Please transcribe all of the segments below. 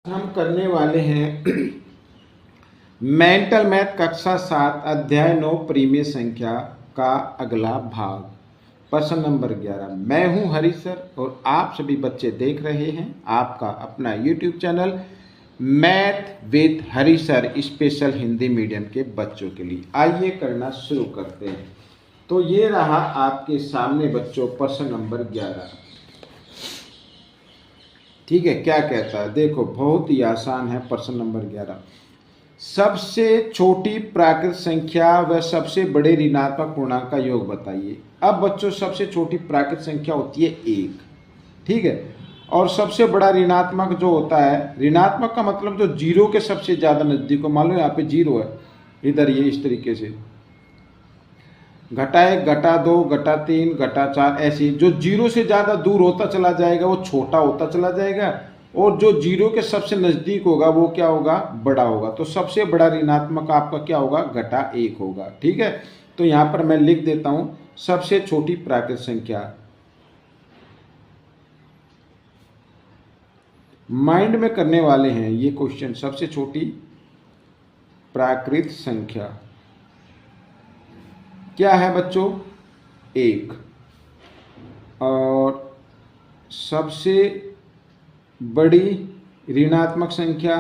हम करने वाले हैं मेंटल मैथ कक्षा 7 अध्याय 9 प्रीमिय संख्या का अगला भाग प्रश्न नंबर 11। मैं हूं हरी सर और आप सभी बच्चे देख रहे हैं आपका अपना YouTube channel math with Hari sir special Hindi medium के बच्चों के लिए। आइए करना शुरू करते हैं। तो ये रहा आपके सामने बच्चों प्रश्न नंबर 11। ठीक है, क्या कहता है देखो, बहुत ही आसान है प्रश्न नंबर 11। सबसे छोटी प्राकृत संख्या व सबसे बड़े ऋणात्मक पूर्णांक का योग बताइए। अब बच्चों सबसे छोटी प्राकृत संख्या होती है 1, ठीक है, और सबसे बड़ा ऋणात्मक जो होता है, ऋणात्मक का मतलब जो जीरो के सबसे ज्यादा नजदीक हो। मान लो यहाँ पे 0 है, इधर ये इस तरीके से घटा 1 घटा 2 घटा 3 घटा 4, ऐसे जो जीरो से ज्यादा दूर होता चला जाएगा वो छोटा होता चला जाएगा, और जो जीरो के सबसे नजदीक होगा वो क्या होगा, बड़ा होगा। तो सबसे बड़ा ऋणात्मक आपका क्या होगा, घटा 1 होगा। ठीक है, तो यहां पर मैं लिख देता हूं सबसे छोटी प्राकृत संख्या। माइंड में करने वाले हैं ये क्वेश्चन। सबसे छोटी प्राकृत संख्या क्या है बच्चों, 1, और सबसे बड़ी ऋणात्मक संख्या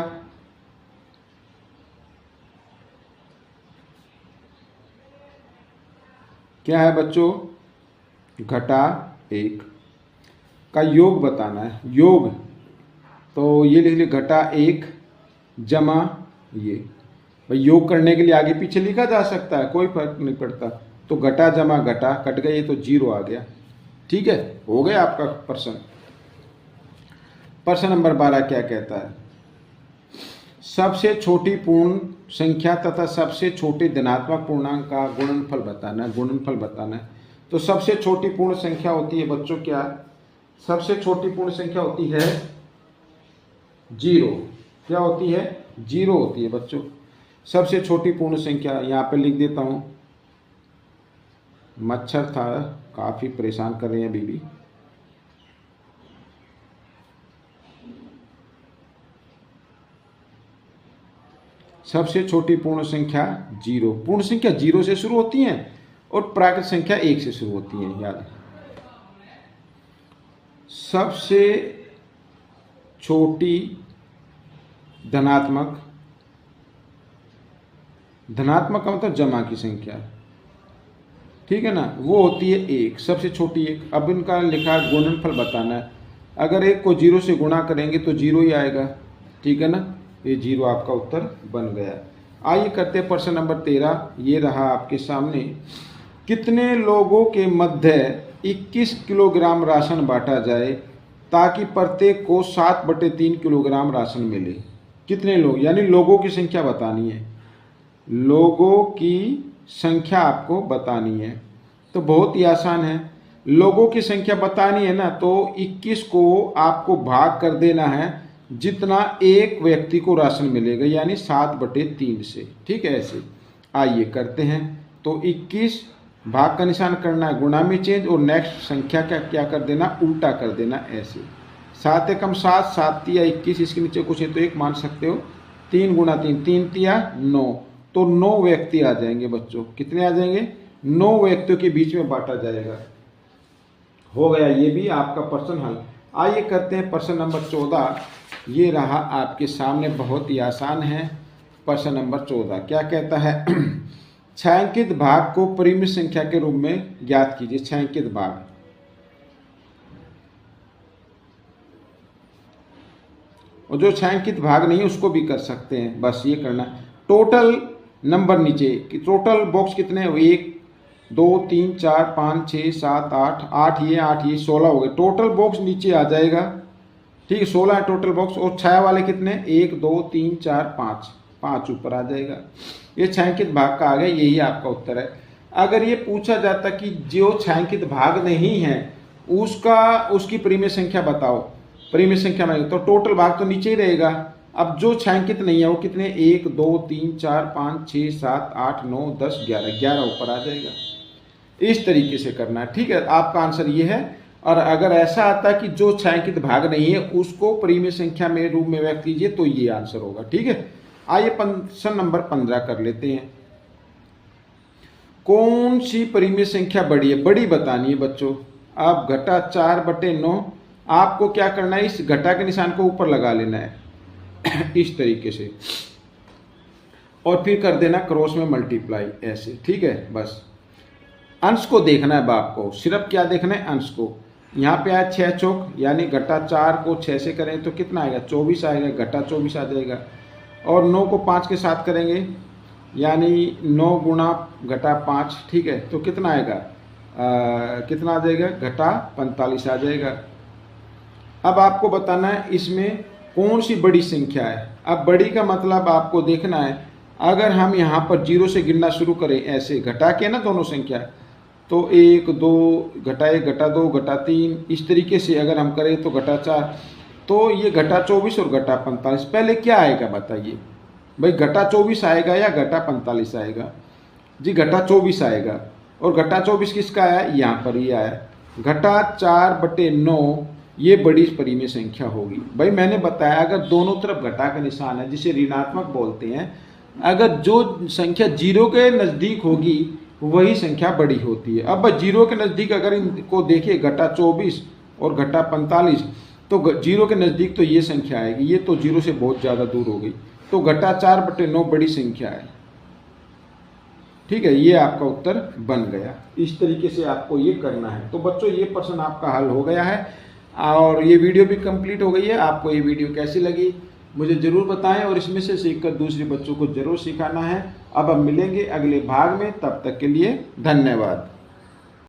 क्या है बच्चों, घटा 1 का योग बताना है। योग तो ये लिख लिया, घटा 1 जमा ये। भाई योग करने के लिए आगे पीछे लिखा जा सकता है, कोई फर्क नहीं पड़ता। तो घटा जमा घटा कट गए तो 0 आ गया। ठीक है, हो गया आपका प्रश्न। प्रश्न नंबर 12 क्या कहता है, सबसे छोटी पूर्ण संख्या तथा सबसे छोटे धनात्मक पूर्णांक का गुणनफल बताना है। गुणनफल बताना है। तो सबसे छोटी पूर्ण संख्या होती है बच्चों क्या, सबसे छोटी पूर्ण संख्या होती है 0। क्या होती है, 0 होती है बच्चों सबसे छोटी पूर्ण संख्या। यहाँ पे लिख देता हूं, मच्छर था काफी परेशान कर रहे हैं अभी भी। सबसे छोटी पूर्ण संख्या 0। पूर्ण संख्या 0 से शुरू होती हैं और प्राकृत संख्या 1 से शुरू होती है, याद। सबसे छोटी धनात्मक, धनात्मक का मतलब जमा की संख्या, ठीक है ना, वो होती है 1, सबसे छोटी 1। अब इनका लिखा गुणनफल बताना है। अगर 1 को 0 से गुणा करेंगे तो 0 ही आएगा, ठीक है ना, ये 0 आपका उत्तर बन गया। आइए करते हैं प्रश्न नंबर 13। ये रहा आपके सामने, कितने लोगों के मध्य 21 किलोग्राम राशन बांटा जाए ताकि प्रत्येक को 7/3 किलोग्राम राशन मिले। कितने लोग, यानी लोगों की संख्या बतानी है। लोगों की संख्या आपको बतानी है। तो बहुत ही आसान है, लोगों की संख्या बतानी है ना, तो 21 को आपको भाग कर देना है जितना एक व्यक्ति को राशन मिलेगा, यानी 7/3 से। ठीक है, ऐसे आइए करते हैं। तो 21 भाग का निशान करना है, गुणा में चेंज, और नेक्स्ट संख्या का क्या कर देना, उल्टा कर देना, ऐसे। 7 एकम 7, 7 तिया 21, इसके नीचे कुछ है तो 1 मान सकते हो। 3 गुणा 3, 3 तिया 9, तो 9 व्यक्ति आ जाएंगे बच्चों। कितने आ जाएंगे, 9 व्यक्तियों के बीच में बांटा जाएगा। हो गया ये भी आपका प्रश्न हल। आइए करते हैं प्रश्न नंबर 14। ये रहा आपके सामने, बहुत ही आसान है। प्रश्न नंबर 14 क्या कहता है, छायांकित भाग को परिमित संख्या के रूप में ज्ञात कीजिए। छायांकित भाग, और जो छायांकित भाग नहीं उसको भी कर सकते हैं, बस ये करना। टोटल नंबर नीचे कि टोटल बॉक्स कितने, 1 2 3 4 5 6 7 8, 8 ये 16 हो गए। टोटल बॉक्स नीचे आ जाएगा, ठीक है, 16 है टोटल बॉक्स। और छाया वाले कितने, 1 2 3 4 5, 5 ऊपर आ जाएगा। ये छायांकित भाग का आ गया, यही आपका उत्तर है। अगर ये पूछा जाता कि जो छायांकित भाग नहीं है उसकी परिमेय संख्या बताओ, परिमेय संख्या में, तो टोटल भाग तो नीचे ही रहेगा। अब जो छायांकित नहीं है वो कितने, 1 2 3 4 5 6 7 8 9 10 11, 11 ऊपर आ जाएगा। इस तरीके से करना है, ठीक है। आपका आंसर ये है। और अगर ऐसा आता है कि जो छायांकित भाग नहीं है उसको परिमेय संख्या में रूप में व्यक्त कीजिए तो ये आंसर होगा। ठीक है, आइए प्रश्न नंबर 15 कर लेते हैं। कौन सी परिमेय संख्या बड़ी है? बड़ी बतानी है बच्चों। आप घटा 4/9, आपको क्या करना है, इस घटा के निशान को ऊपर लगा लेना है इस तरीके से, और फिर कर देना क्रॉस में मल्टीप्लाई ऐसे। ठीक है, बस अंश को देखना है बाप को, सिर्फ क्या देखना है, अंश को। यहाँ पे आया 6 चौक, यानी घटा 4 को 6 से करें तो कितना आएगा, 24 आएगा, घटा 24 आ जाएगा। और 9 को 5 के साथ करेंगे, यानी 9 गुणा घटा 5, ठीक है, तो कितना आएगा, कितना आ जाएगा, घटा 45 आ जाएगा। अब आपको बताना है इसमें कौन सी बड़ी संख्या है। अब बड़ी का मतलब आपको देखना है, अगर हम यहाँ पर 0 से गिनना शुरू करें, ऐसे घटा के ना दोनों संख्या, तो 1 2 घटा 1 घटा 2 घटा 3, इस तरीके से अगर हम करें तो घटा 4, तो ये घटा 24 और घटा 45। पहले क्या आएगा बताइए भाई, घटा 24 आएगा या घटा 45 आएगा? जी घटा 24 आएगा। और घटा 24 किसका आया, यहाँ पर ही आया। घटा 4/9 ये बड़ी परिमेय संख्या होगी। भाई मैंने बताया अगर दोनों तरफ घटा का निशान है, जिसे ऋणात्मक बोलते हैं, अगर जो संख्या 0 के नज़दीक होगी वही संख्या बड़ी होती है। अब 0 के नज़दीक अगर इनको देखिए, घटा 24 और घटा 45, तो 0 के नज़दीक तो ये संख्या आएगी, ये तो 0 से बहुत ज़्यादा दूर हो गई, तो घटा 4/9 बड़ी संख्या है। ठीक है, ये आपका उत्तर बन गया। इस तरीके से आपको ये करना है। तो बच्चों ये प्रश्न आपका हल हो गया है और ये वीडियो भी कंप्लीट हो गई है। आपको ये वीडियो कैसी लगी मुझे ज़रूर बताएं और इसमें से सीखकर दूसरे बच्चों को ज़रूर सिखाना है। अब हम मिलेंगे अगले भाग में, तब तक के लिए धन्यवाद।